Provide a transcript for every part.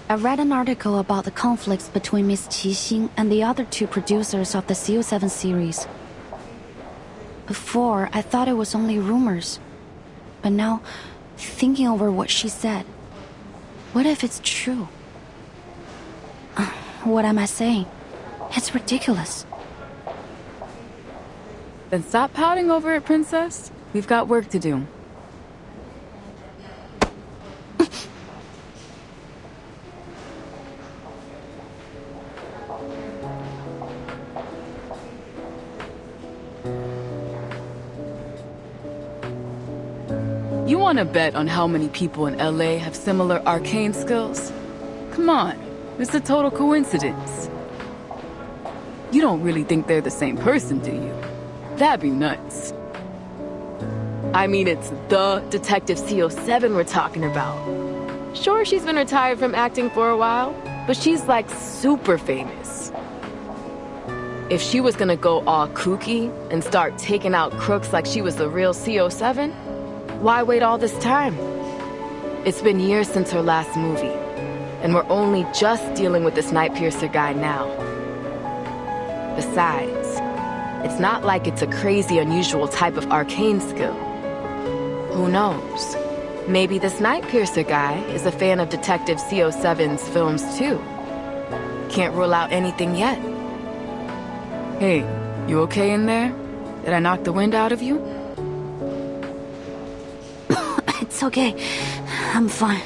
I read an article about the conflicts between Miss Qixing and the other two producers of the CO7 series. Before, I thought it was only rumors. But now, thinking over what she said, what if it's true? What am I saying? It's ridiculous. Then stop pouting over it, Princess. We've got work to do. You want to bet on how many people in LA have similar arcane skills? Come on, it's a total coincidence. You don't really think they're the same person, do you? That'd be nuts. I mean, it's the Detective CO7 we're talking about. Sure, she's been retired from acting for a while, but she's like super famous. If she was gonna go all kooky and start taking out crooks like she was the real CO7, why wait all this time? It's been years since her last movie, and we're only just dealing with this Nightpiercer guy now. Besides, it's not like it's a crazy, unusual type of arcane skill. Who knows? Maybe this Nightpiercer guy is a fan of Detective CO7's films too. Can't rule out anything yet. Hey, you okay in there? Did I knock the wind out of you? It's okay. I'm fine.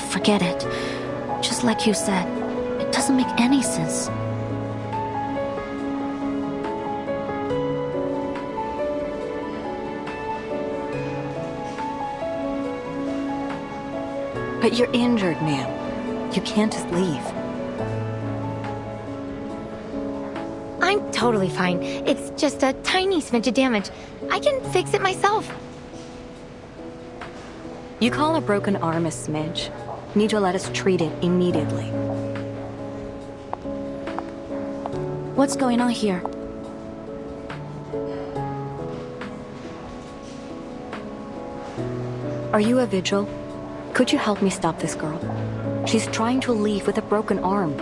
Forget it. Just like you said, it doesn't make any sense. But you're injured, ma'am. You can't just leave. I'm totally fine. It's just a tiny smidge of damage. I can fix it myself. You call a broken arm a smidge? Need to let us treat it immediately. What's going on here? Are you a vigil? Could you help me stop this girl? She's trying to leave with a broken arm.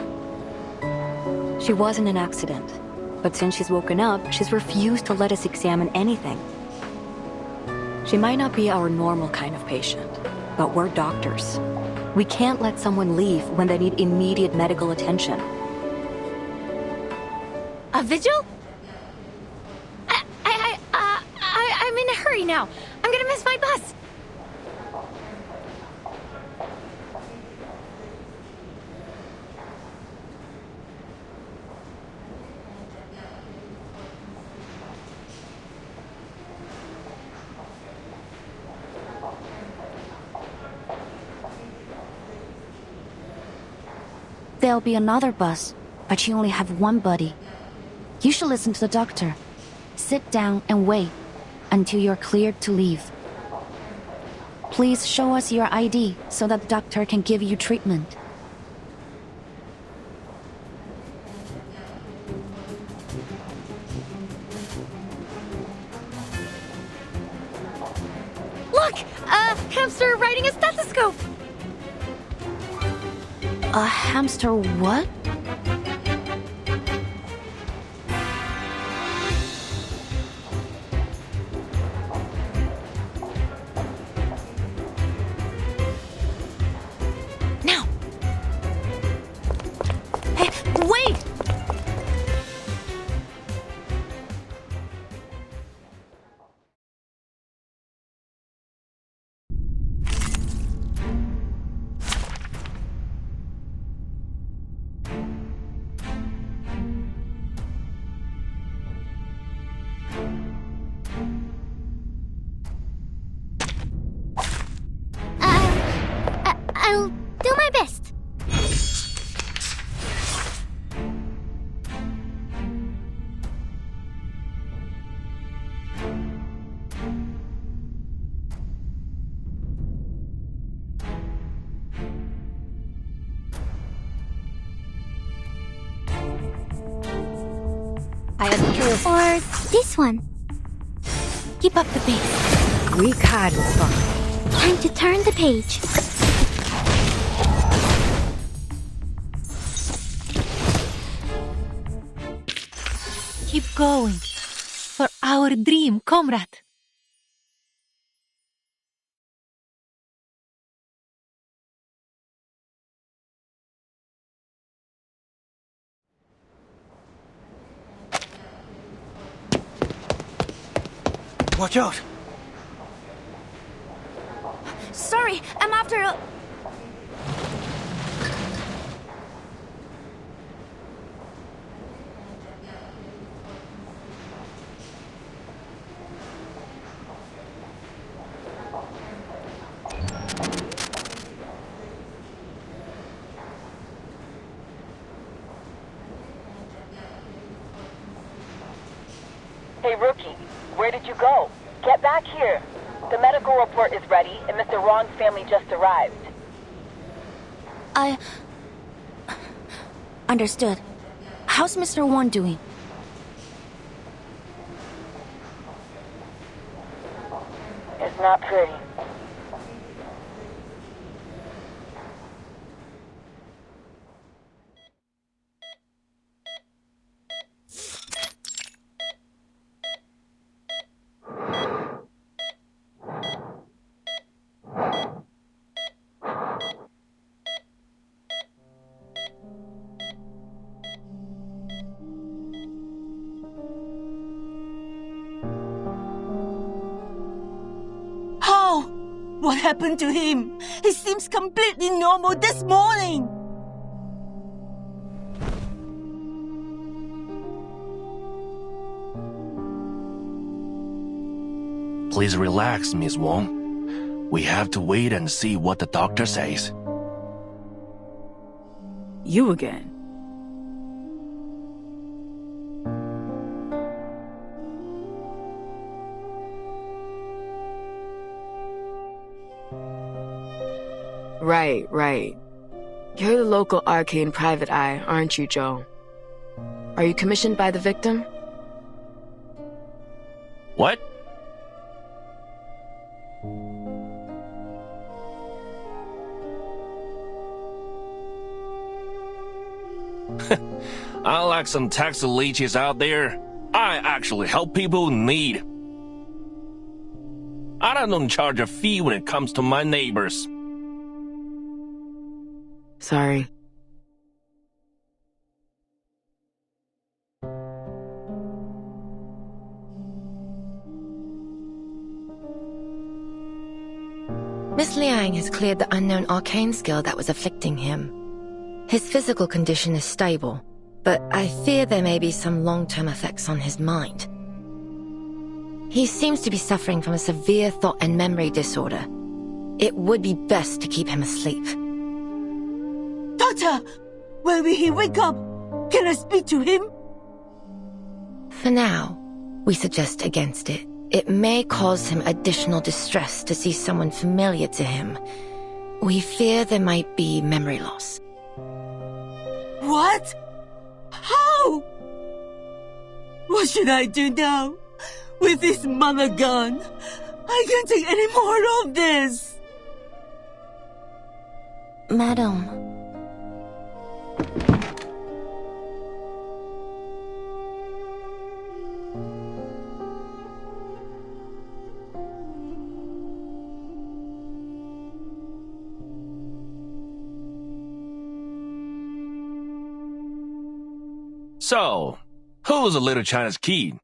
She wasn't an accident, but since she's woken up, she's refused to let us examine anything. She might not be our normal kind of patient, but we're doctors. We can't let someone leave when they need immediate medical attention. A vigil? I'm in a hurry now. I'm gonna miss my bus. There'll be another bus, but you only have one buddy. You should listen to the doctor. Sit down and wait until you're cleared to leave. Please show us your ID so that the doctor can give you treatment. Look! A hamster riding a stethoscope! A hamster what? Now! Hey, wait! do my best. I approve. Or this one. Keep up the pace. Ricardo. Time to turn the page. Keep going. For our dream, comrade. Watch out! Sorry, I'm after a... Hey, Rookie, where did you go? Get back here. The medical report is ready, and Mr. Ron's family just arrived. I... Understood. How's Mr. Won doing? It's not pretty. How? What happened to him? He seems completely normal this morning. Please relax, Miss Wong. We have to wait and see what the doctor says. You again. Right. You're the local arcane private eye, aren't you, Joe? Are you commissioned by the victim? What? Unlike some taxi leeches out there, I actually help people in need. I don't charge a fee when it comes to my neighbors. Sorry. Miss Liang has cleared the unknown arcane skill that was afflicting him. His physical condition is stable, but I fear there may be some long-term effects on his mind. He seems to be suffering from a severe thought and memory disorder. It would be best to keep him asleep. Doctor, when will he wake up? Can I speak to him? For now, we suggest against it. It may cause him additional distress to see someone familiar to him. We fear there might be memory loss. What? How? What should I do now? With this mother gun, I can't take any more of this. Madam... So, who's a little China's kid?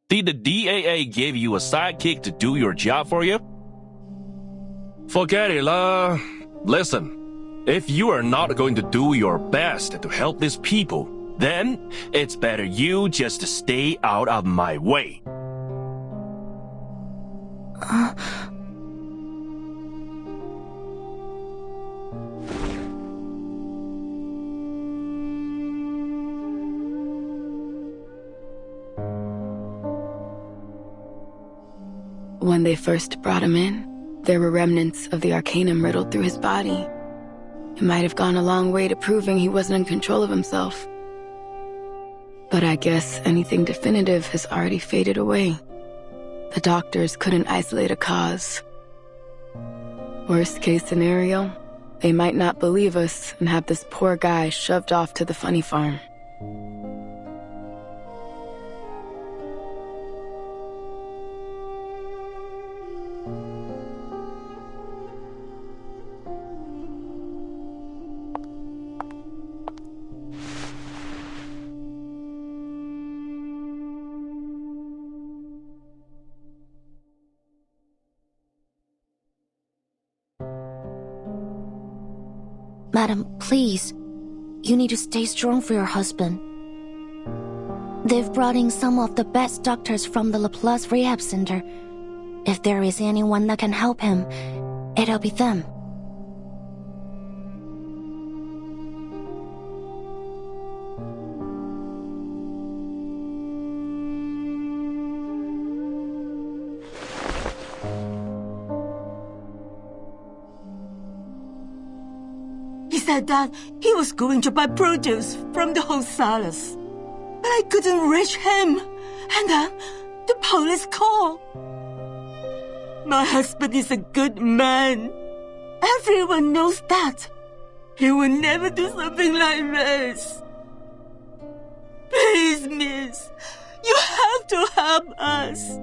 Did the DAA give you a sidekick to do your job for you? Forget it, lah. Listen, if you are not going to do your best to help these people, then it's better you just stay out of my way. When they first brought him in, there were remnants of the arcanum riddled through his body. It might have gone a long way to proving he wasn't in control of himself. But I guess anything definitive has already faded away. The doctors couldn't isolate a cause. Worst case scenario, they might not believe us and have this poor guy shoved off to the funny farm. Madam, please. You need to stay strong for your husband. They've brought in some of the best doctors from the Laplace Rehab Center. If there is anyone that can help him, it'll be them. He said that he was going to buy produce from the wholesalers. But I couldn't reach him. And then the police called. My husband is a good man. Everyone knows that. He would never do something like this. Please, miss. You have to help us.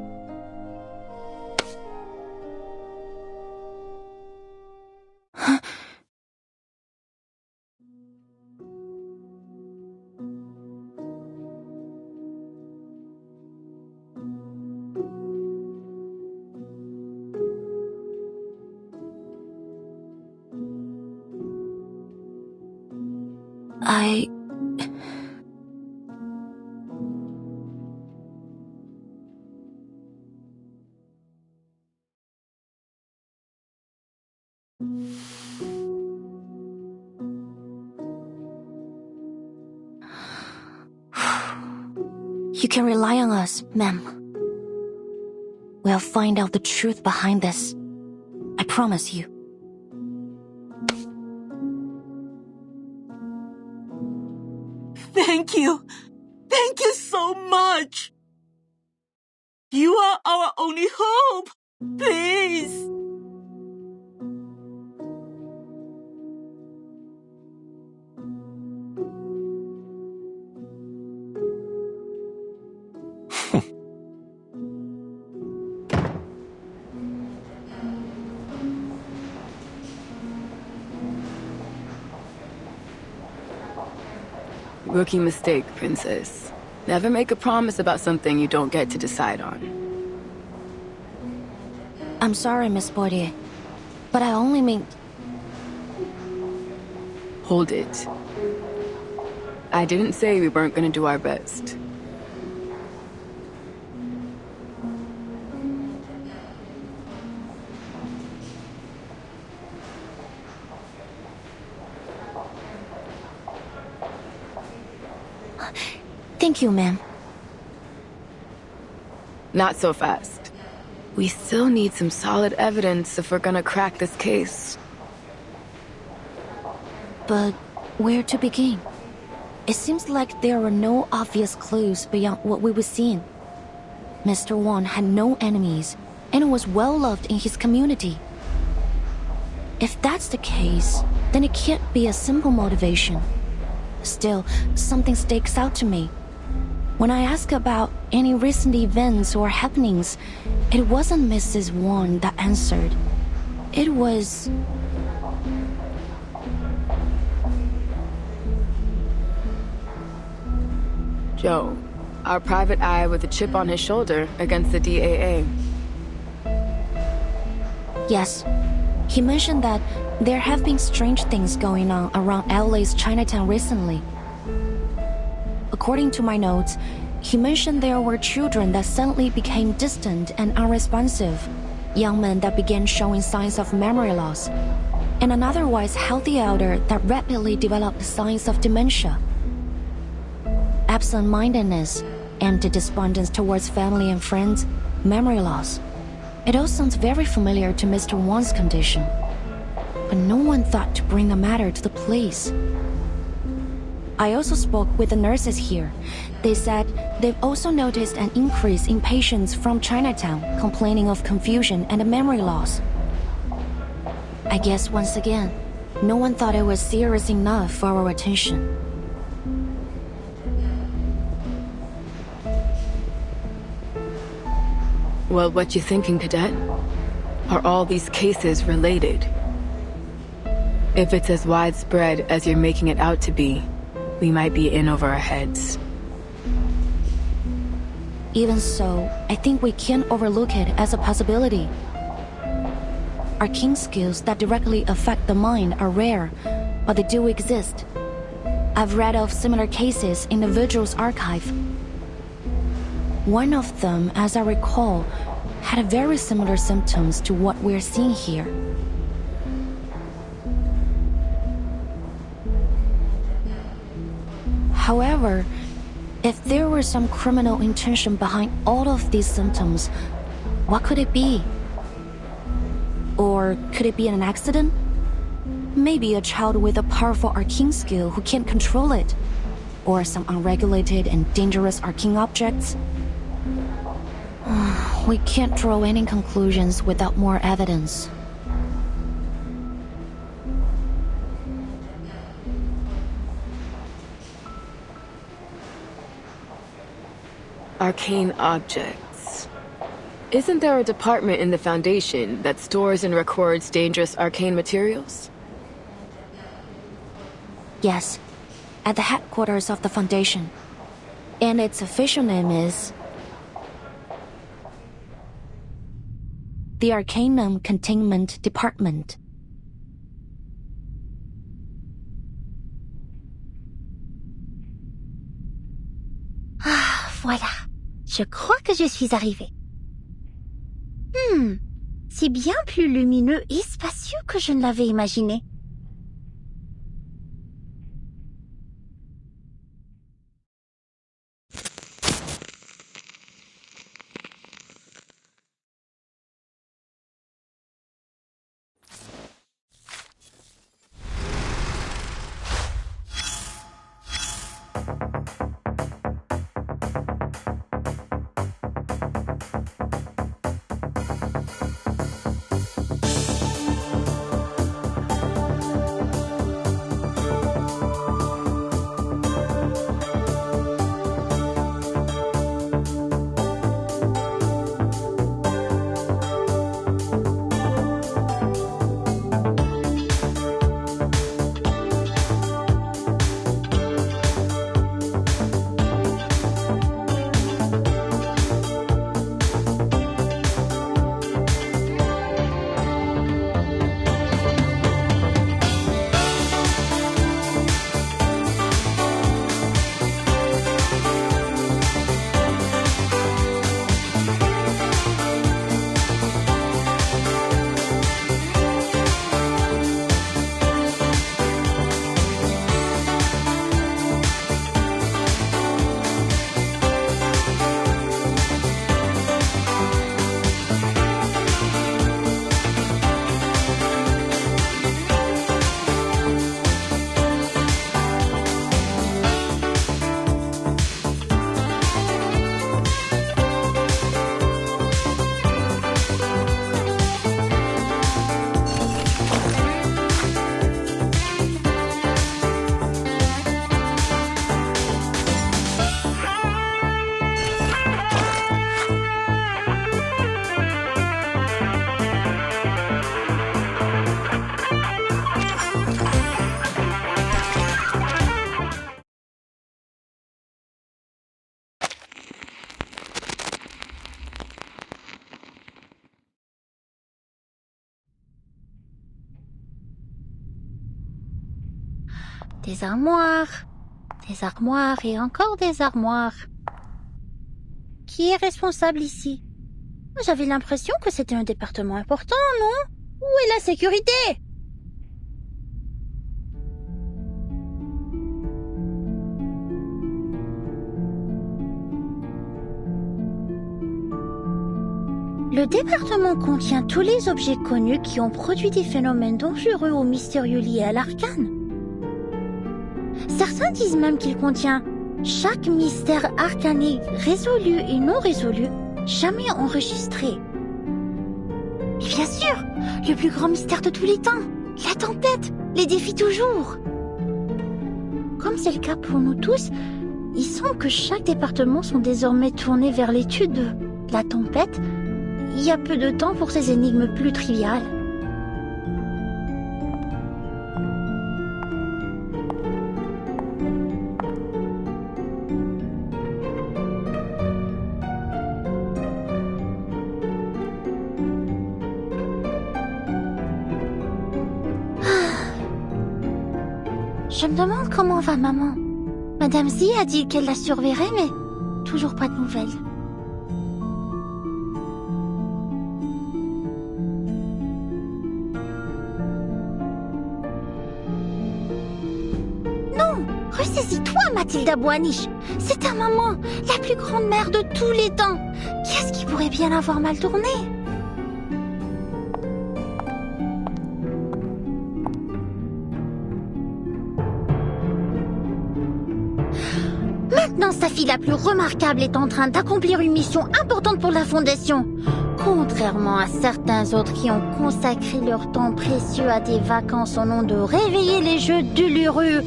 You can rely on us, ma'am. We'll find out the truth behind this. I promise you. Thank you. Thank you so much. You are our only hope. Please. Rookie mistake, Princess. Never make a promise about something you don't get to decide on. I'm sorry, Miss Portier, but I only mean... Hold it. I didn't say we weren't gonna do our best. Thank you, ma'am. Not so fast. We still need some solid evidence if we're gonna crack this case. But where to begin? It seems like there are no obvious clues beyond what we were seeing. Mr. Wong had no enemies and was well loved in his community. If that's the case, then it can't be a simple motivation. Still, something sticks out to me. When I asked about any recent events or happenings, it wasn't Mrs. Wong that answered. It was... Joe, our private eye with a chip on his shoulder against the DAA. Yes. He mentioned that there have been strange things going on around LA's Chinatown recently. According to my notes, he mentioned there were children that suddenly became distant and unresponsive, young men that began showing signs of memory loss, and an otherwise healthy elder that rapidly developed signs of dementia. Absent-mindedness, empty despondence towards family and friends, memory loss. It all sounds very familiar to Mr. Wang's condition, but no one thought to bring the matter to the police. I also spoke with the nurses here. They said they've also noticed an increase in patients from Chinatown complaining of confusion and memory loss. I guess once again, no one thought it was serious enough for our attention. Well, what you thinking, Cadet? Are all these cases related? If it's as widespread as you're making it out to be, we might be in over our heads. Even so, I think we can't overlook it as a possibility. Arcane skills that directly affect the mind are rare, but they do exist. I've read of similar cases in the Vigil's archive. One of them, as I recall, had very similar symptoms to what we're seeing here. However, if there were some criminal intention behind all of these symptoms, what could it be? Or could it be an accident? Maybe a child with a powerful arcane skill who can't control it. Or some unregulated and dangerous arcane objects. We can't draw any conclusions without more evidence. Arcane objects. Isn't there a department in the Foundation that stores and records dangerous arcane materials? Yes, at the headquarters of the Foundation. And its official name is the Arcanum Containment Department. Ah, voilà. Je crois que je suis arrivée. C'est bien plus lumineux et spacieux que je ne l'avais imaginé. Des armoires et encore des armoires. Qui est responsable ici? J'avais l'impression que c'était un département important, non? Où est la sécurité? Le département contient tous les objets connus qui ont produit des phénomènes dangereux ou mystérieux liés à l'arcane. Certains disent même qu'il contient chaque mystère arcanique résolu et non résolu, jamais enregistré. Et bien sûr, le plus grand mystère de tous les temps, la tempête, les défis toujours. Comme c'est le cas pour nous tous, il semble que chaque département sont désormais tournés vers l'étude de la tempête. Il y a peu de temps pour ces énigmes plus triviales. Je me demande comment va maman. Madame Z a dit qu'elle la surveillerait, mais toujours pas de nouvelles. Non, ressaisis-toi, Mathilda Boaniche. C'est ta maman, la plus grande mère de tous les temps. Qu'est-ce qui pourrait bien avoir mal tourné? Maintenant, sa fille la plus remarquable est en train d'accomplir une mission importante pour la Fondation. Contrairement à certains autres qui ont consacré leur temps précieux à des vacances au nom de réveiller les jeux d'Uluru.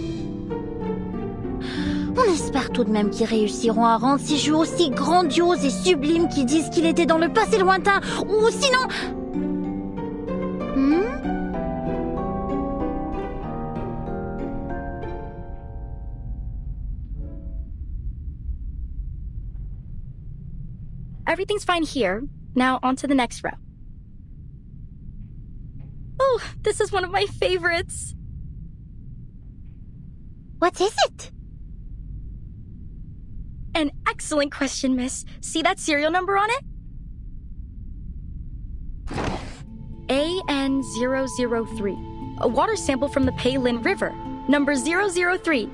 On espère tout de même qu'ils réussiront à rendre ces jeux aussi grandioses et sublimes qu'ils disent qu'il était dans le passé lointain, ou sinon... Everything's fine here. Now on to the next row. Oh, this is one of my favorites. What is it? An excellent question, miss. See that serial number on it? AN003. A water sample from the Peilin River. Number 003.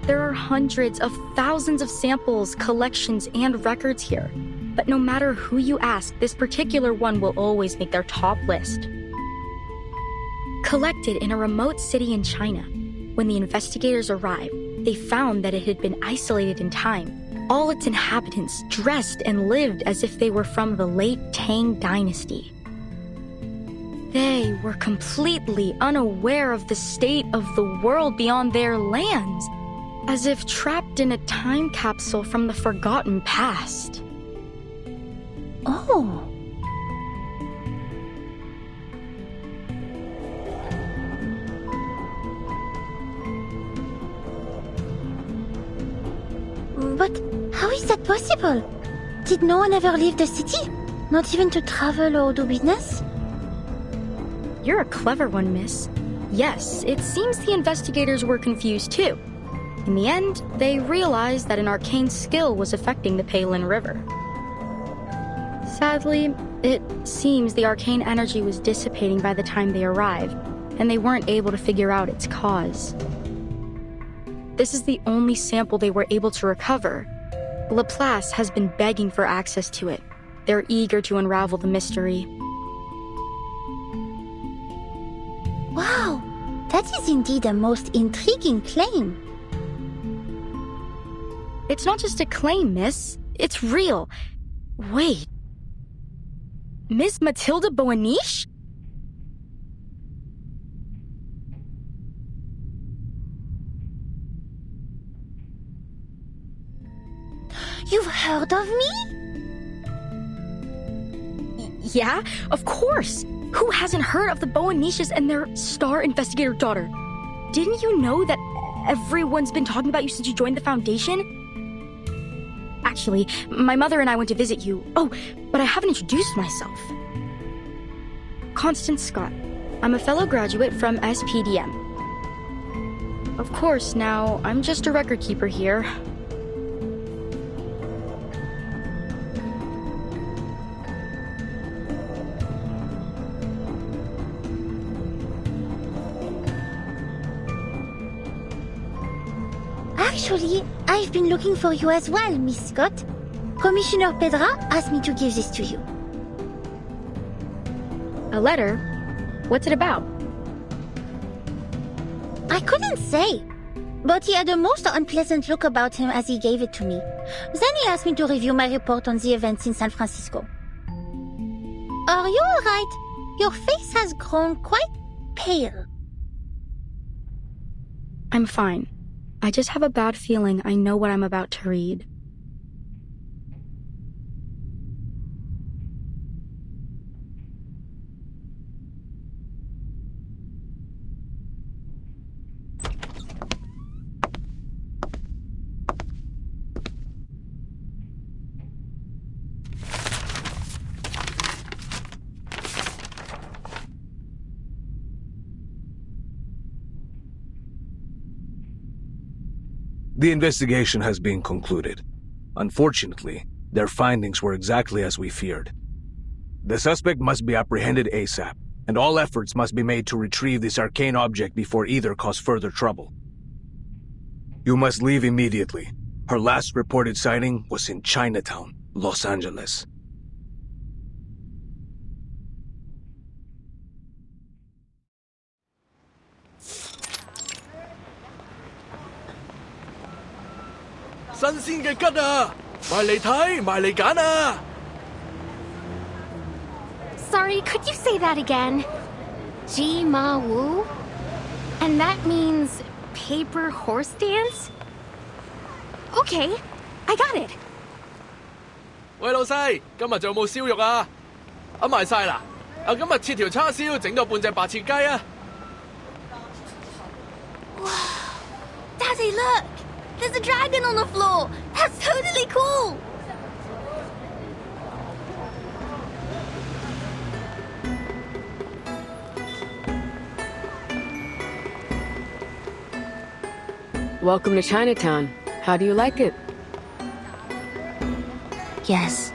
There are hundreds of thousands of samples, collections, and records here. But no matter who you ask, this particular one will always make their top list. Collected in a remote city in China, when the investigators arrived, they found that it had been isolated in time. All its inhabitants dressed and lived as if they were from the late Tang dynasty. They were completely unaware of the state of the world beyond their lands, as if trapped in a time capsule from the forgotten past. Oh. But how is that possible? Did no one ever leave the city? Not even to travel or do business? You're a clever one, miss. Yes, it seems the investigators were confused too. In the end, they realized that an arcane skill was affecting the Peilin River. Sadly, it seems the arcane energy was dissipating by the time they arrived, and they weren't able to figure out its cause. This is the only sample they were able to recover. Laplace has been begging for access to it. They're eager to unravel the mystery. Wow, that is indeed a most intriguing claim. It's not just a claim, miss. It's real. Wait. Miss Mathilda Boaniche? You've heard of me? Yeah, of course. Who hasn't heard of the Boaniches and their star investigator daughter? Didn't you know that everyone's been talking about you since you joined the Foundation? Actually, my mother and I went to visit you. Oh, but I haven't introduced myself. Constance Scott. I'm a fellow graduate from SPDM. Of course, now, I'm just a record keeper here. Actually, I've been looking for you as well, Miss Scott. Commissioner Pedra asked me to give this to you. A letter? What's it about? I couldn't say, but he had a most unpleasant look about him as he gave it to me. Then he asked me to review my report on the events in San Francisco. Are you all right? Your face has grown quite pale. I'm fine. I just have a bad feeling I know what I'm about to read. The investigation has been concluded. Unfortunately, their findings were exactly as we feared. The suspect must be apprehended ASAP, and all efforts must be made to retrieve this arcane object before either cause further trouble. You must leave immediately. Her last reported sighting was in Chinatown, Los Angeles. Sorry, could you say that again? Ji Ma Wu? And that means paper horse dance? Okay, I got it. 喂，老細，今日仲有冇燒肉啊？賣晒啦！今日切條叉燒，整到半隻白切雞啊！ Daddy, look! There's a dragon on the floor! That's totally cool! Welcome to Chinatown. How do you like it? Yes,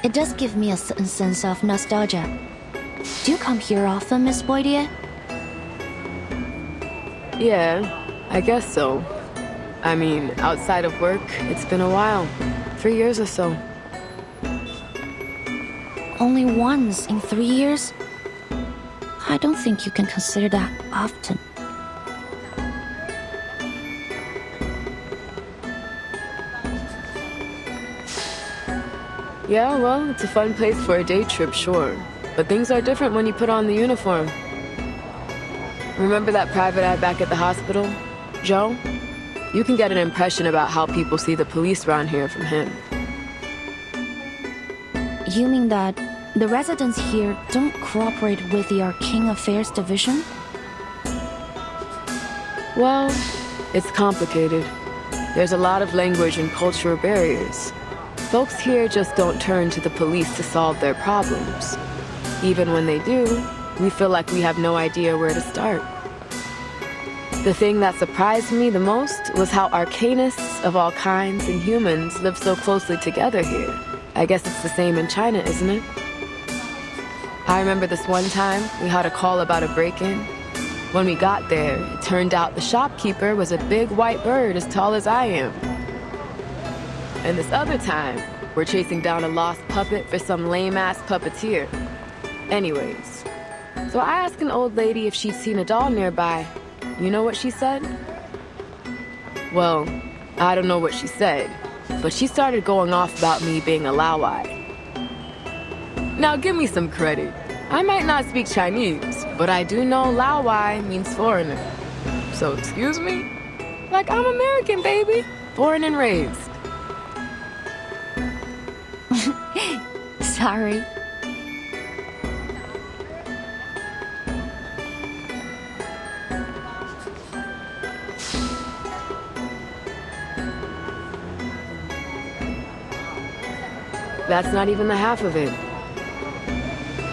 it does give me a certain sense of nostalgia. Do you come here often, Miss Boydier? Yeah, I guess so. I mean, outside of work, it's been a while. 3 years or so. Only once in 3 years? I don't think you can consider that often. Yeah, well, it's a fun place for a day trip, sure. But things are different when you put on the uniform. Remember that private eye back at the hospital? Joe? You can get an impression about how people see the police around here from him. You mean that the residents here don't cooperate with the Arcane Affairs Division? Well, it's complicated. There's a lot of language and cultural barriers. Folks here just don't turn to the police to solve their problems. Even when they do, we feel like we have no idea where to start. The thing that surprised me the most was how arcanists of all kinds and humans live so closely together here. I guess it's the same in China, isn't it? I remember this one time we had a call about a break-in. When we got there, it turned out the shopkeeper was a big white bird as tall as I am. And this other time, we're chasing down a lost puppet for some lame-ass puppeteer. Anyways, so I asked an old lady if she'd seen a doll nearby. You know what she said? Well, I don't know what she said, but she started going off about me being a Laowai. Now give me some credit. I might not speak Chinese, but I do know Laowai means foreigner. So excuse me? Like I'm American, baby. Born and raised. Sorry. That's not even the half of it.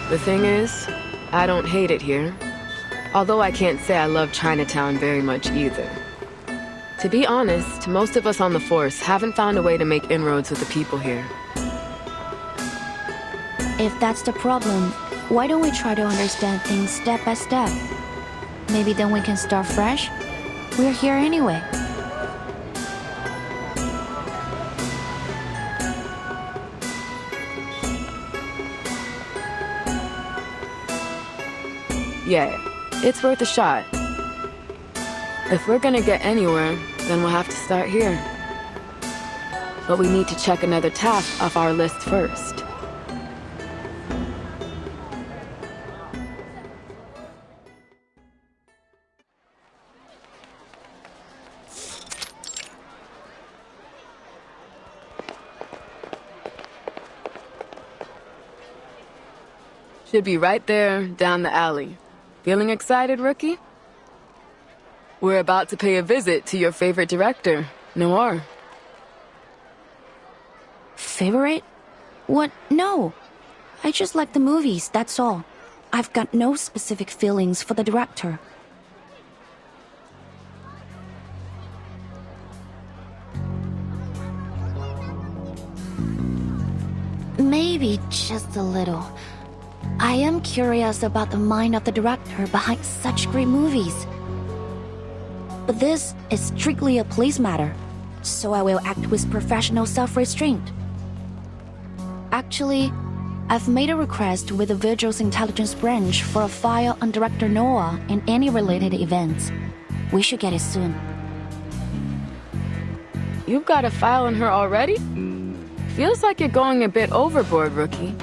The thing is, I don't hate it here. Although I can't say I love Chinatown very much either. To be honest, most of us on the force haven't found a way to make inroads with the people here. If that's the problem, why don't we try to understand things step by step? Maybe then we can start fresh? We're here anyway. Yeah, it's worth a shot. If we're gonna get anywhere, then we'll have to start here. But we need to check another task off our list first. Should be right there, down the alley. Feeling excited, rookie? We're about to pay a visit to your favorite director, Noir. Favorite? What? No. I just like the movies, that's all. I've got no specific feelings for the director. Maybe just a little. I am curious about the mind of the director behind such great movies. But this is strictly a police matter, so I will act with professional self-restraint. Actually, I've made a request with the Vigil's intelligence branch for a file on Director Noah and any related events. We should get it soon. You've got a file on her already? Feels like you're going a bit overboard, rookie.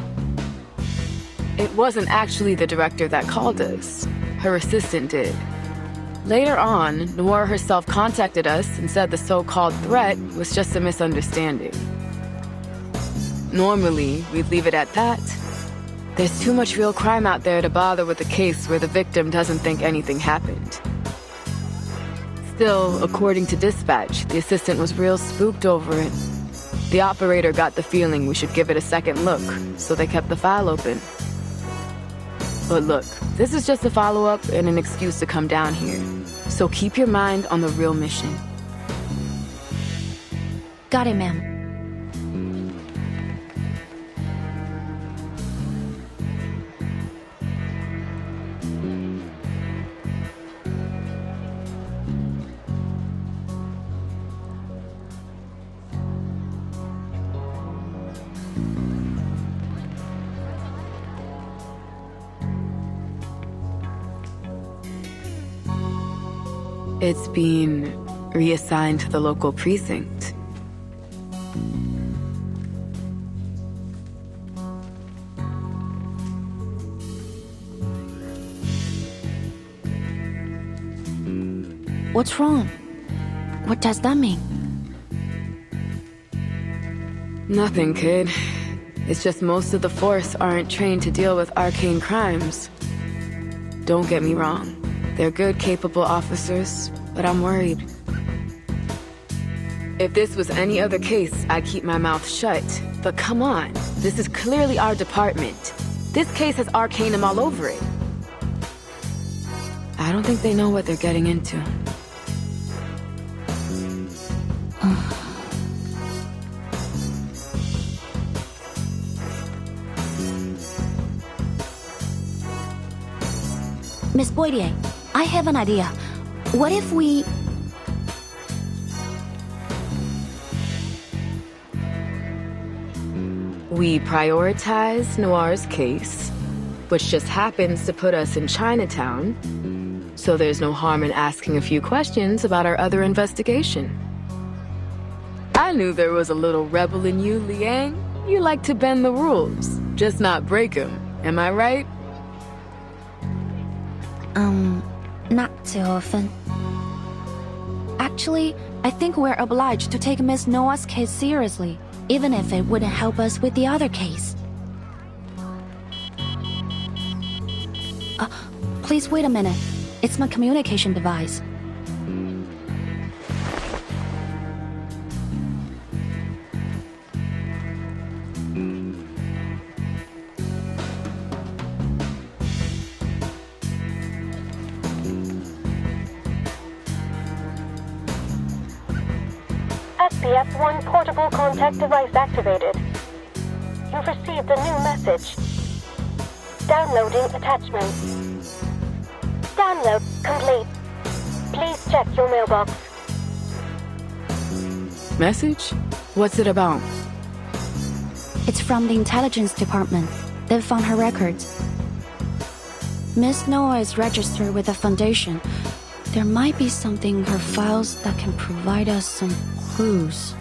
It wasn't actually the director that called us. Her assistant did. Later on, Noir herself contacted us and said the so-called threat was just a misunderstanding. Normally, we'd leave it at that. There's too much real crime out there to bother with a case where the victim doesn't think anything happened. Still, according to dispatch, the assistant was real spooked over it. The operator got the feeling we should give it a second look, so they kept the file open. But look, this is just a follow-up and an excuse to come down here. So keep your mind on the real mission. Got it, ma'am. It's been reassigned to the local precinct. What's wrong? What does that mean? Nothing, kid. It's just most of the force aren't trained to deal with arcane crimes. Don't get me wrong. They're good, capable officers, but I'm worried. If this was any other case, I'd keep my mouth shut. But come on, this is clearly our department. This case has Arcanum all over it. I don't think they know what they're getting into. Miss Boydier, I have an idea. What if we... We prioritize Noir's case, which just happens to put us in Chinatown, so there's no harm in asking a few questions about our other investigation. I knew there was a little rebel in you, Liang. You like to bend the rules, just not break them. Am I right? Not too often. Actually, I think we're obliged to take Miss Noah's case seriously, even if it wouldn't help us with the other case. Please wait a minute. It's my communication device. SPF-1 portable contact device activated. You've received a new message. Downloading attachment. Download complete. Please check your mailbox. Message? What's it about? It's from the intelligence department. They've found her records. Miss Noah is registered with the foundation. There might be something in her files that can provide us some clues.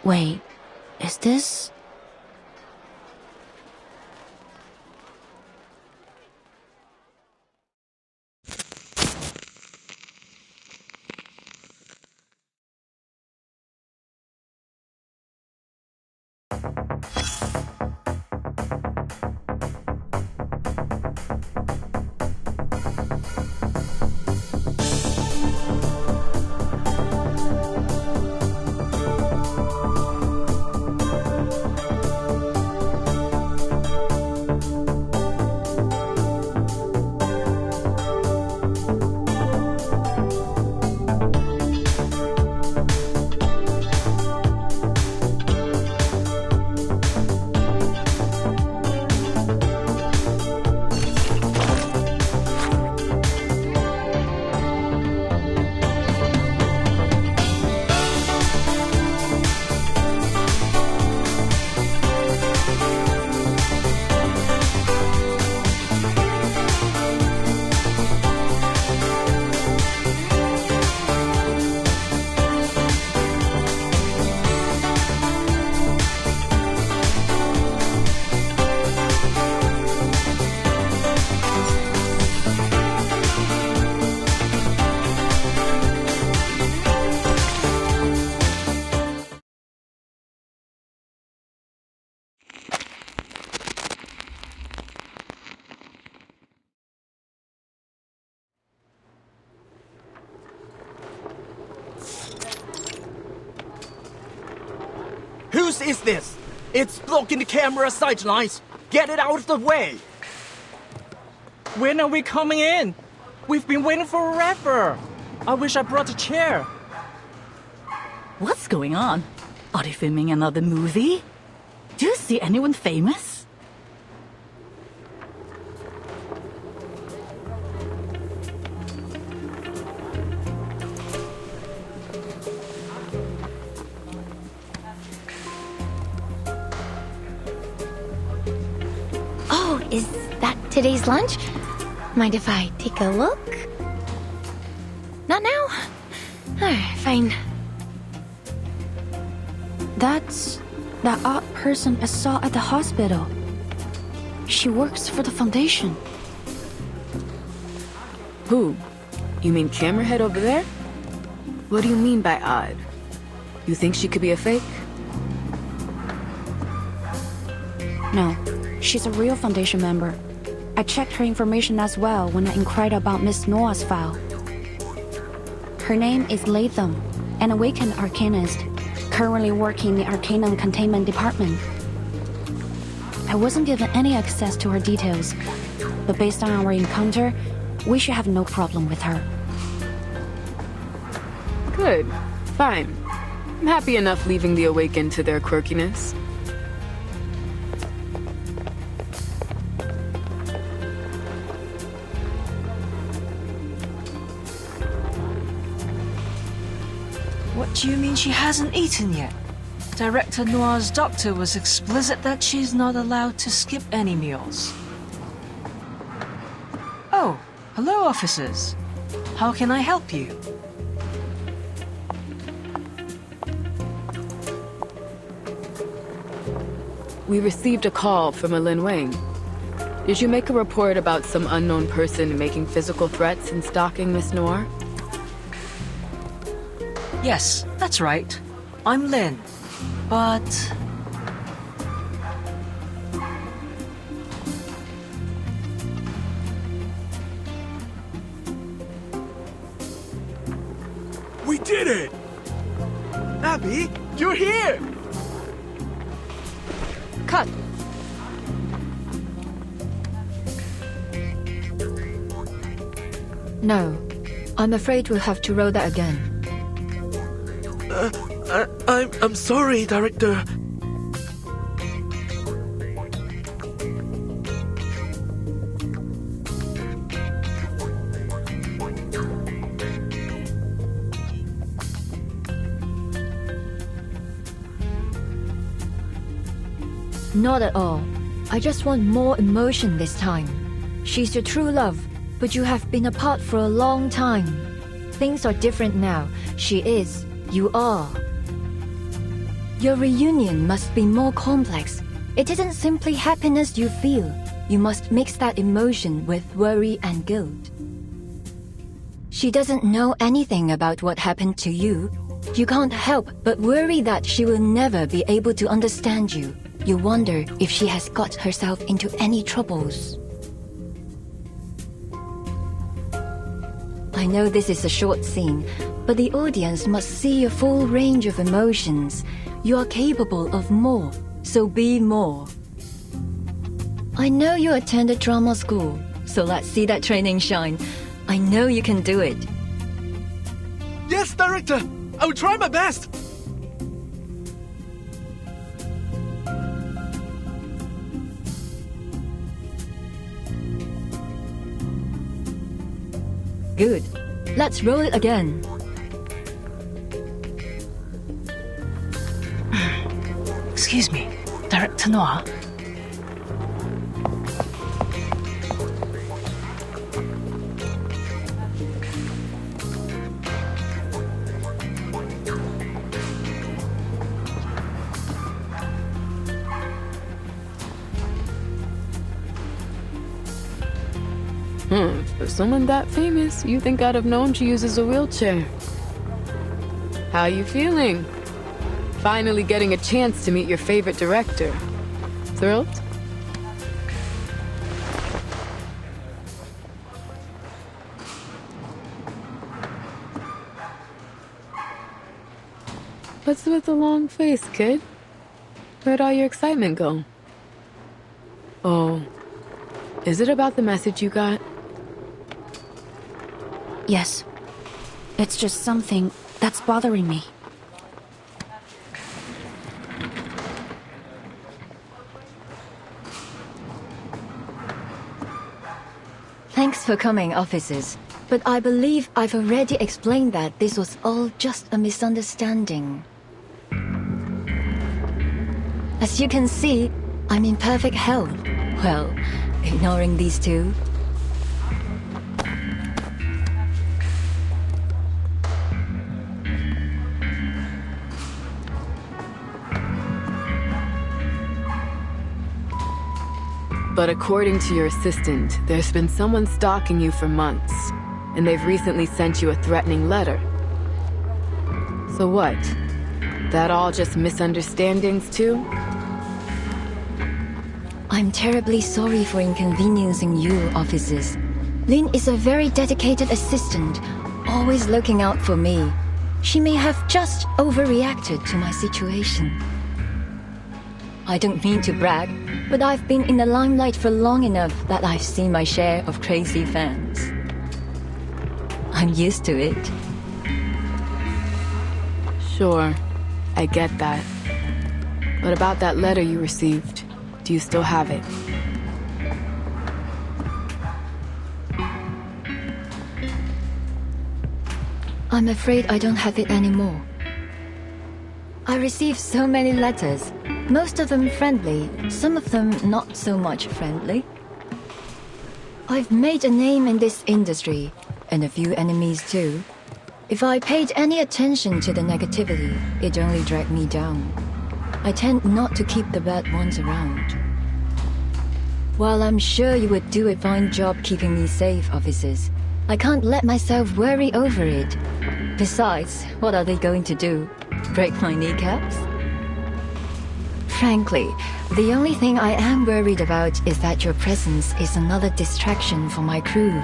Wait, is this... Whose is this? It's blocking the camera sightlines. Get it out of the way. When are we coming in? We've been waiting forever. I wish I brought a chair. What's going on? Are they filming another movie? Do you see anyone famous? Oh, is that today's lunch? Mind if I take a look? Not now? Alright, fine. That's that odd person I saw at the hospital. She works for the foundation. Who? You mean Camerahead over there? What do you mean by odd? You think she could be a fake? No, she's a real foundation member. I checked her information as well when I inquired about Miss Noah's file. Her name is Latham, an awakened arcanist, currently working in the Arcanum Containment Department. I wasn't given any access to her details, but based on our encounter, we should have no problem with her. Good. Fine. I'm happy enough leaving the Awakened to their quirkiness. What do you mean she hasn't eaten yet? Director Noir's doctor was explicit that she's not allowed to skip any meals. Oh, hello, officers. How can I help you? We received a call from a Lin Wang. Did you make a report about some unknown person making physical threats and stalking Miss Noir? Yes, that's right. I'm Lin. But... We did it! Abby, you're here! Cut! No. I'm afraid we'll have to roll that again. I'm sorry, Director. Not at all. I just want more emotion this time. She's your true love, but you have been apart for a long time. Things are different now. She is. You are. Your reunion must be more complex. It isn't simply happiness you feel. You must mix that emotion with worry and guilt. She doesn't know anything about what happened to you. You can't help but worry that she will never be able to understand you. You wonder if she has got herself into any troubles. I know this is a short scene, but the audience must see a full range of emotions. You are capable of more, so be more. I know you attended drama school, so let's see that training shine. I know you can do it. Yes, director! I will try my best! Good. Let's roll it again. Excuse me, Director Noir. For someone that famous, you think I'd have known she uses a wheelchair. How you feeling? Finally getting a chance to meet your favorite director. Thrilled? What's with the long face, kid? Where'd all your excitement go? Oh, is it about the message you got? Yes. It's just something that's bothering me. Thanks for coming, officers. But I believe I've already explained that this was all just a misunderstanding. As you can see, I'm in perfect health. Well, ignoring these two. But according to your assistant, there's been someone stalking you for months, and they've recently sent you a threatening letter. So what? That all just misunderstandings too? I'm terribly sorry for inconveniencing you, officers. Lin is a very dedicated assistant, always looking out for me. She may have just overreacted to my situation. I don't mean to brag, but I've been in the limelight for long enough that I've seen my share of crazy fans. I'm used to it. Sure, I get that. But about that letter you received, do you still have it? I'm afraid I don't have it anymore. I received so many letters, most of them friendly, some of them not so much friendly. I've made a name in this industry, and a few enemies too. If I paid any attention to the negativity, it only dragged me down. I tend not to keep the bad ones around. While I'm sure you would do a fine job keeping me safe, officers, I can't let myself worry over it. Besides, what are they going to do? Break my kneecaps? Frankly, the only thing I am worried about is that your presence is another distraction for my crew.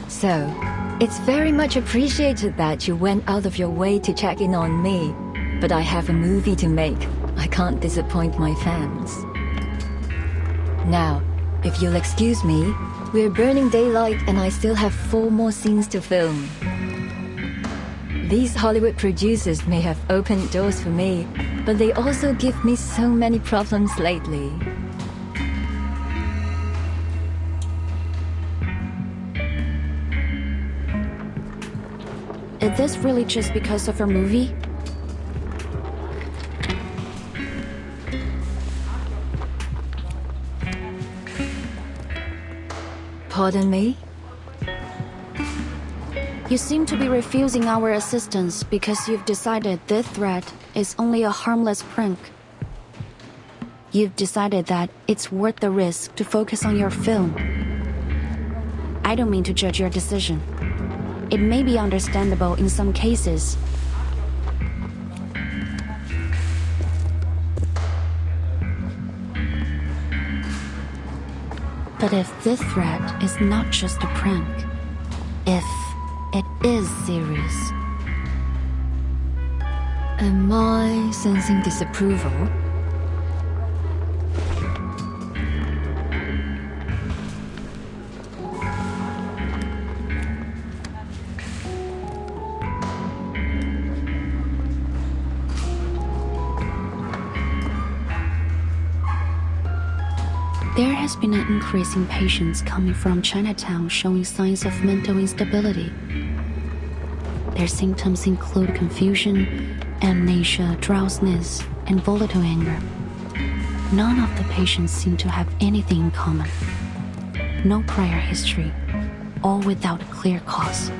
So, it's very much appreciated that you went out of your way to check in on me, but I have a movie to make. I can't disappoint my fans. Now, if you'll excuse me, we're burning daylight and I still have 4 more scenes to film. These Hollywood producers may have opened doors for me, but they also give me so many problems lately. Is this really just because of her movie? Pardon me? You seem to be refusing our assistance because you've decided this threat is only a harmless prank. You've decided that it's worth the risk to focus on your film. I don't mean to judge your decision. It may be understandable in some cases. But if this threat is not just a prank, if it is serious. Am I sensing disapproval? There has been an increase in patients coming from Chinatown showing signs of mental instability. Their symptoms include confusion, amnesia, drowsiness, and volatile anger. None of the patients seem to have anything in common. No prior history, all without a clear cause.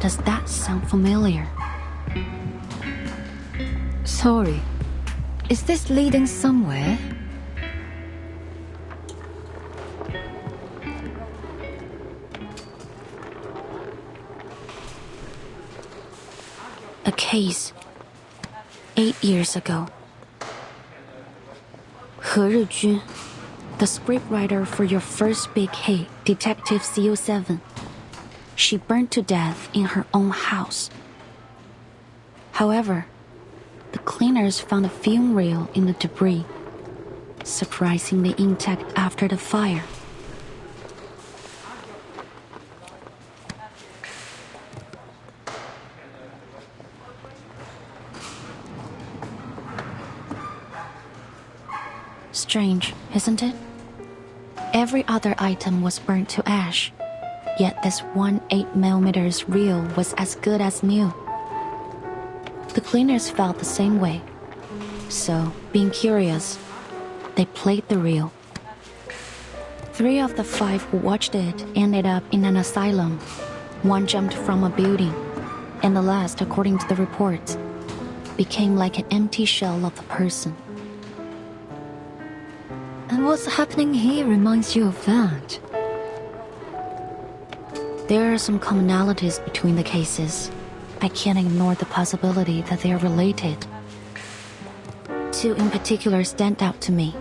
Does that sound familiar? Sorry. Is this leading somewhere? A case 8 years ago. He Rizhun, the scriptwriter for your first big hit, Detective CO7. She burned to death in her own house. However, the cleaners found a film reel in the debris, surprisingly intact after the fire. Strange, isn't it? Every other item was burnt to ash, yet this one 8mm reel was as good as new. The cleaners felt the same way, so, being curious, they played the reel. 3 of the 5 who watched it ended up in an asylum. 1 jumped from a building, and the last, according to the reports, became like an empty shell of the person. And what's happening here reminds you of that? There are some commonalities between the cases. I can't ignore the possibility that they are related. 2 in particular stand out to me.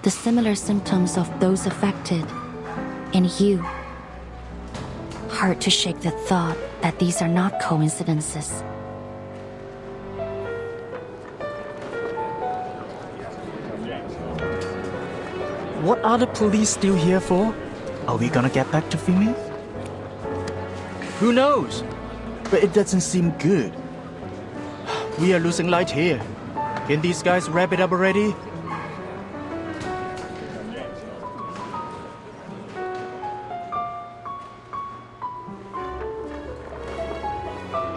The similar symptoms of those affected, and you. Hard to shake the thought that these are not coincidences. What are the police still here for? Are we gonna get back to filming? Who knows? But it doesn't seem good. We are losing light here. Can these guys wrap it up already?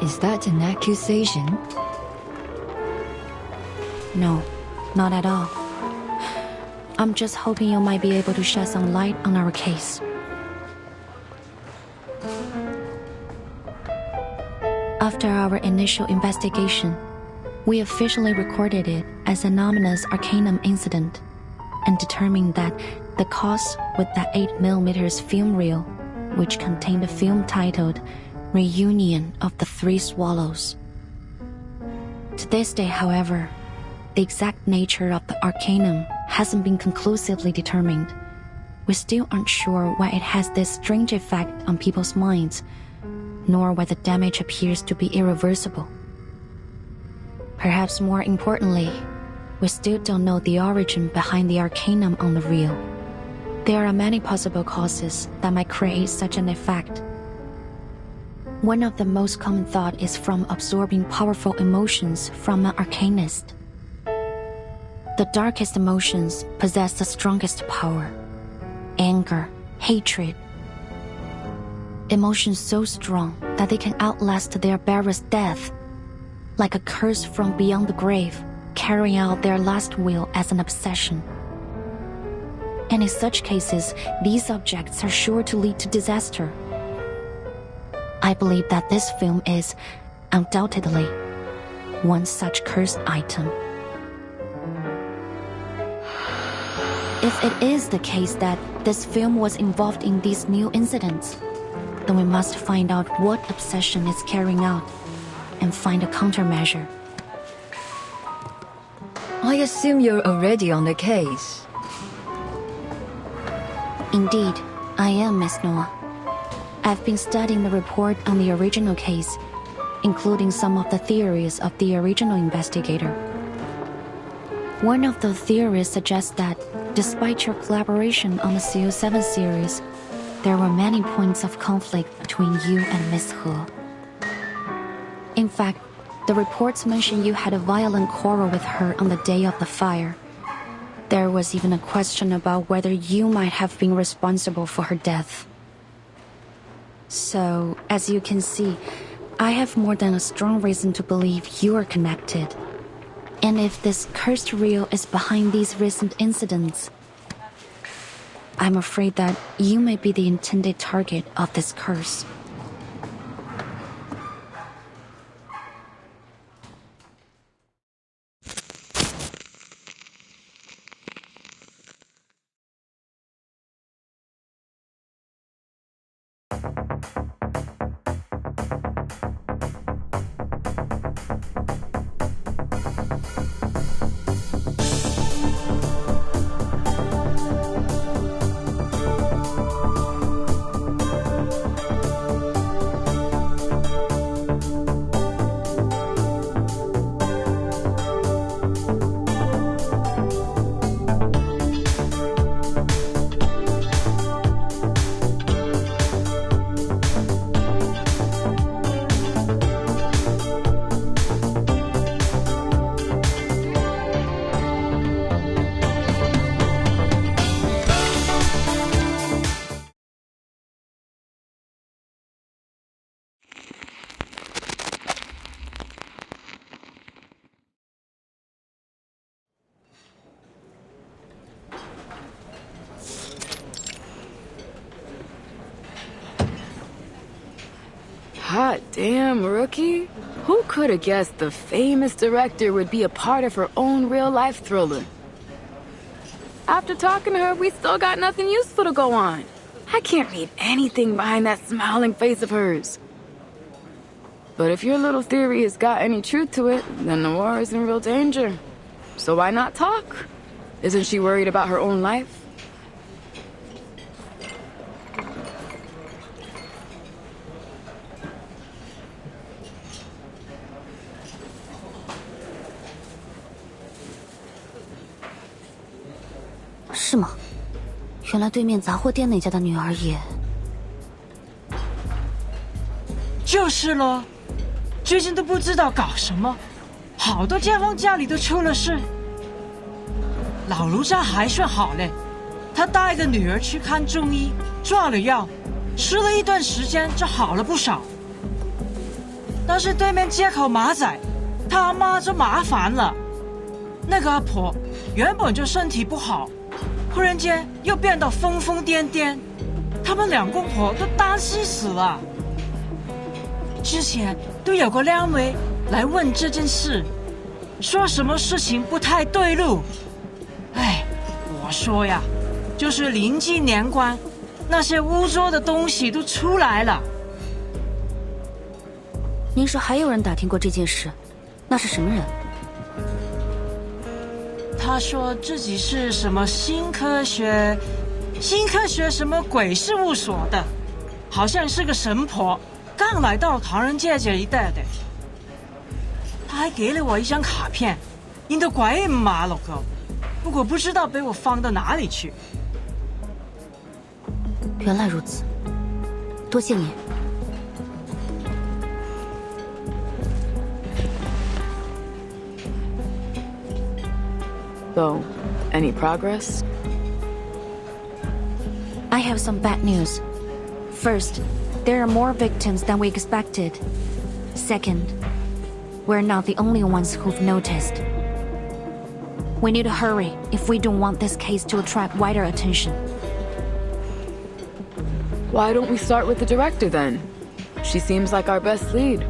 Is that an accusation? No, not at all. I'm just hoping you might be able to shed some light on our case. After our initial investigation, we officially recorded it as an ominous Arcanum incident and determined that the cause was that 8mm film reel, which contained a film titled Reunion of the 3 Swallows. To this day, however, the exact nature of the Arcanum hasn't been conclusively determined. We still aren't sure why it has this strange effect on people's minds, nor why the damage appears to be irreversible. Perhaps more importantly, we still don't know the origin behind the Arcanum on the reel. There are many possible causes that might create such an effect. One of the most common thought is from absorbing powerful emotions from an Arcanist. The darkest emotions possess the strongest power. Anger, hatred. Emotions so strong that they can outlast their bearer's death, like a curse from beyond the grave, carrying out their last will as an obsession. And in such cases, these objects are sure to lead to disaster. I believe that this film is, undoubtedly, one such cursed item. If it is the case that this film was involved in these new incidents, then we must find out what obsession it's carrying out and find a countermeasure. I assume you're already on the case. Indeed, I am, Miss Noah. I've been studying the report on the original case, including some of the theories of the original investigator. One of the theories suggests that, despite your collaboration on the CO7 series, there were many points of conflict between you and Miss He. In fact, the reports mention you had a violent quarrel with her on the day of the fire. There was even a question about whether you might have been responsible for her death. So, as you can see, I have more than a strong reason to believe you are connected. And if this cursed reel is behind these recent incidents, I'm afraid that you may be the intended target of this curse. Hot damn, Rookie. Who could have guessed the famous director would be a part of her own real-life thriller? After talking to her, we still got nothing useful to go on. I can't read anything behind that smiling face of hers. But if your little theory has got any truth to it, then Noir is in real danger. So why not talk? Isn't she worried about her own life? 是吗？原来对面杂货店那家的女儿也……就是咯，最近都不知道搞什么，好多街坊家里都出了事。老卢家还算好嘞，他带个女儿去看中医，抓了药，吃了一段时间就好了不少。但是对面街口马仔，他阿妈就麻烦了。那个阿婆原本就身体不好，忽然间又变到疯疯癫癫，他们两公婆都担心死了。之前都有个靓妹来问这件事，说什么事情不太对路。哎，我说呀，就是临近年关，那些污浊的东西都出来了。您说还有人打听过这件事？那是什么人？他说自己是什么新科学什么鬼事务所的，好像是个神婆，刚来到唐人街这一带的。他还给了我一张卡片，印得鬼马了个，不过不知道被我放到哪里去。原来如此，多谢你。So, any progress? I have some bad news. First, there are more victims than we expected. Second, we're not the only ones who've noticed. We need to hurry if we don't want this case to attract wider attention. Why don't we start with the director then? She seems like our best lead.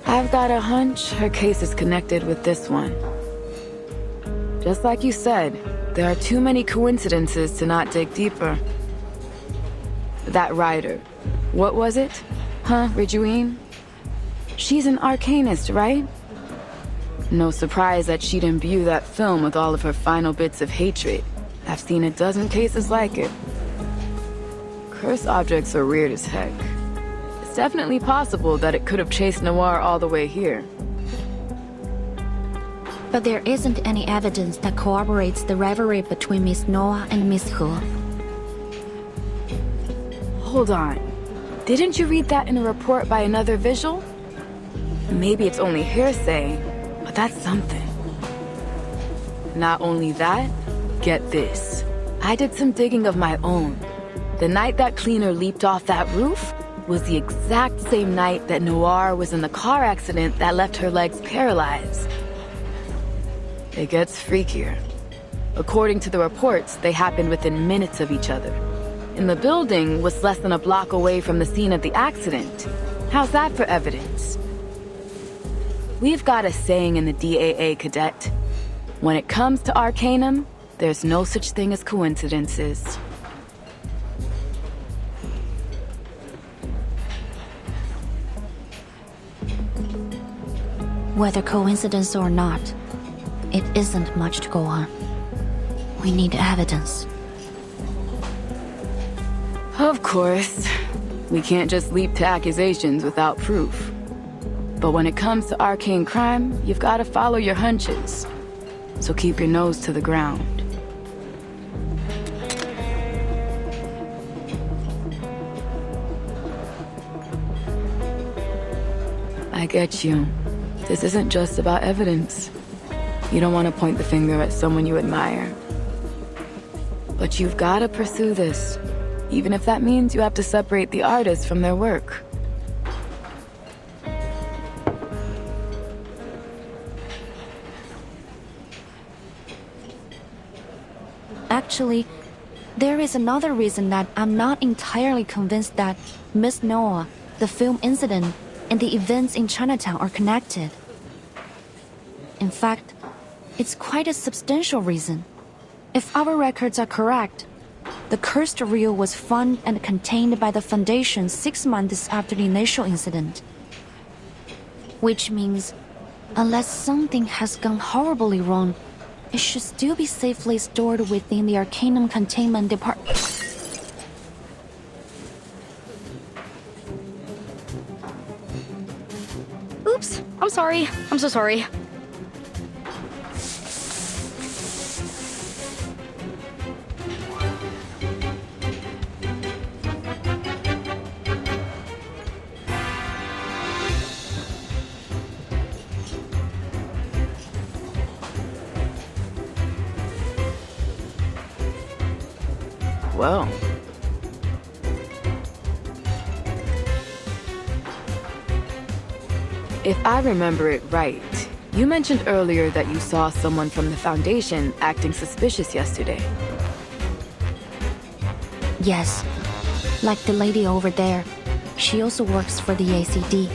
I've got a hunch her case is connected with this one. Just like you said, there are too many coincidences to not dig deeper. That writer, what was it? Huh, Ridgewine? She's an arcanist, right? No surprise that she'd imbue that film with all of her final bits of hatred. I've seen a dozen cases like it. Cursed objects are weird as heck. It's definitely possible that it could have chased Noir all the way here. But there isn't any evidence that corroborates the rivalry between Miss Noah and Miss He. Hold on. Didn't you read that in a report by another visual? Maybe it's only hearsay, but that's something. Not only that, get this. I did some digging of my own. The night that cleaner leaped off that roof was the exact same night that Noir was in the car accident that left her legs paralyzed. It gets freakier. According to the reports, they happened within minutes of each other. And the building was less than a block away from the scene of the accident. How's that for evidence? We've got a saying in the DAA, Cadet. When it comes to Arcanum, there's no such thing as coincidences. Whether coincidence or not, it isn't much to go on. We need evidence. Of course. We can't just leap to accusations without proof. But when it comes to arcane crime, you've got to follow your hunches. So keep your nose to the ground. I get you. This isn't just about evidence. You don't want to point the finger at someone you admire. But you've got to pursue this, even if that means you have to separate the artist from their work. Actually, there is another reason that I'm not entirely convinced that Miss Noah, the film incident, and the events in Chinatown are connected. In fact, it's quite a substantial reason. If our records are correct, the cursed reel was found and contained by the Foundation 6 months after the initial incident. Which means, unless something has gone horribly wrong, it should still be safely stored within the Arcanum Containment Department. Oops, I'm sorry. I'm so sorry. Well. If I remember it right, you mentioned earlier that you saw someone from the Foundation acting suspicious yesterday. Yes, like the lady over there. She also works for the ACD.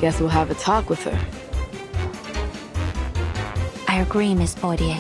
Guess we'll have a talk with her. I agree, Miss Baudier.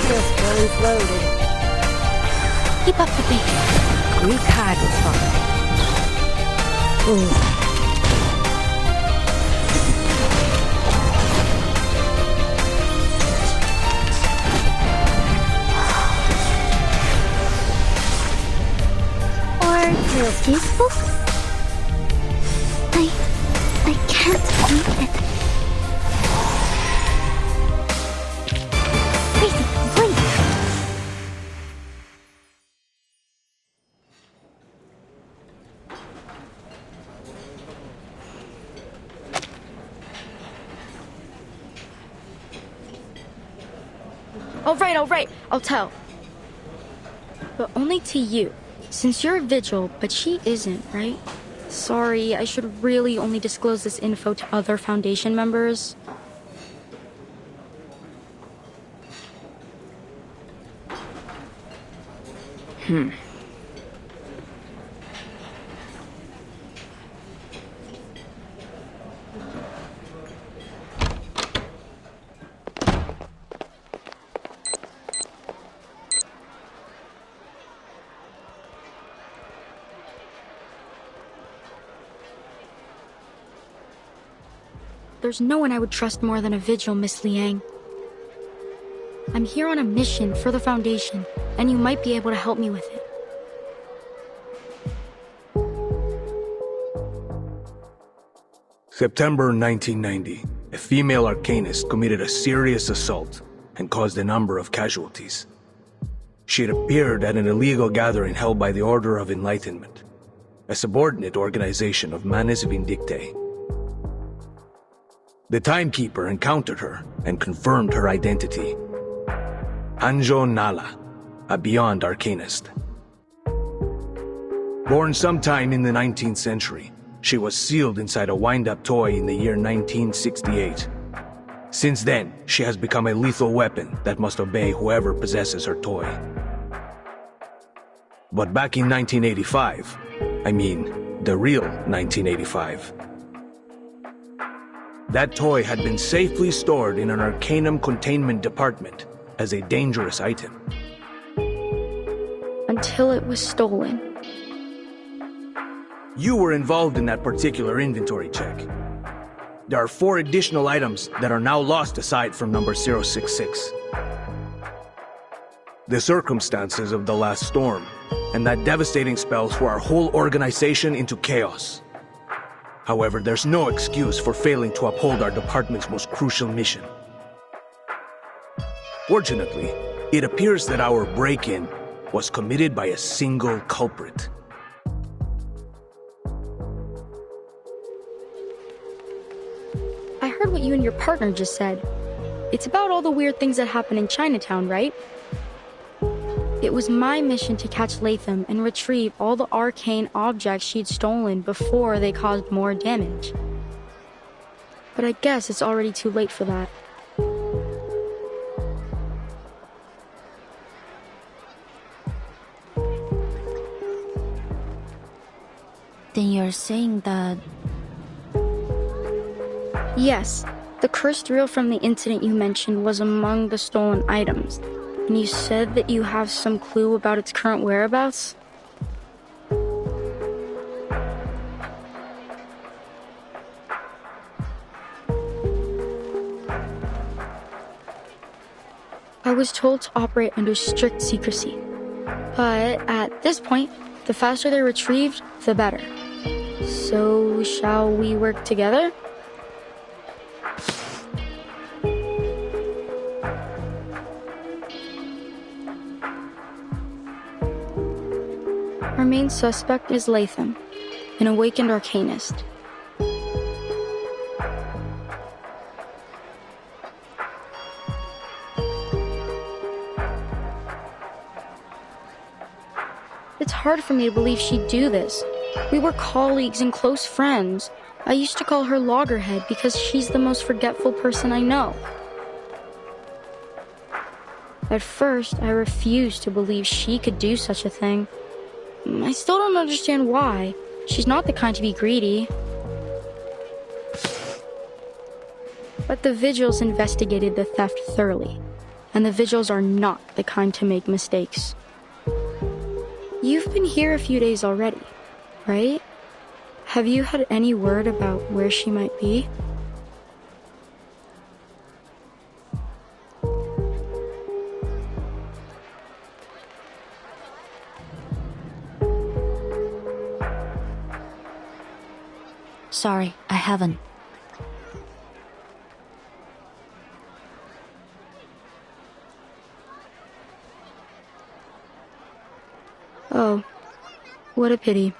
Just really floated. Keep up the pace. Greek hide was fun. Ooh. Or real peaceful? I can't beat it. Crazy, please. All right, I'll tell. But only to you, since you're a vigil, but she isn't, right? Sorry, I should really only disclose this info to other Foundation members. There's no one I would trust more than a vigil, Miss Liang. I'm here on a mission for the Foundation, and you might be able to help me with it. September 1990, a female arcanist committed a serious assault and caused a number of casualties. She had appeared at an illegal gathering held by the Order of Enlightenment, a subordinate organization of Manes Vindictae. The Timekeeper encountered her and confirmed her identity. Anjo Nala, a Beyond Arcanist. Born sometime in the 19th century, she was sealed inside a wind-up toy in the year 1968. Since then, she has become a lethal weapon that must obey whoever possesses her toy. But back in 1985, I mean, the real 1985, that toy had been safely stored in an Arcanum containment department as a dangerous item. Until it was stolen. You were involved in that particular inventory check. There are 4 additional items that are now lost aside from number 066. The circumstances of the last storm and that devastating spell threw our whole organization into chaos. However, there's no excuse for failing to uphold our department's most crucial mission. Fortunately, it appears that our break-in was committed by a single culprit. I heard what you and your partner just said. It's about all the weird things that happen in Chinatown, right? It was my mission to catch Latham and retrieve all the arcane objects she'd stolen before they caused more damage. But I guess it's already too late for that. Then you're saying that... Yes, the cursed reel from the incident you mentioned was among the stolen items. And you said that you have some clue about its current whereabouts? I was told to operate under strict secrecy. But at this point, the faster they're retrieved, the better. So, shall we work together? Our main suspect is Latham, an awakened arcanist. It's hard for me to believe she'd do this. We were colleagues and close friends. I used to call her Loggerhead because she's the most forgetful person I know. At first, I refused to believe she could do such a thing. I still don't understand why. She's not the kind to be greedy. But the Vigils investigated the theft thoroughly. and the vigils are not the kind to make mistakes. You've been here a few days already, right? Have you had any word about where she might be? Sorry, I haven't. Oh, what a pity.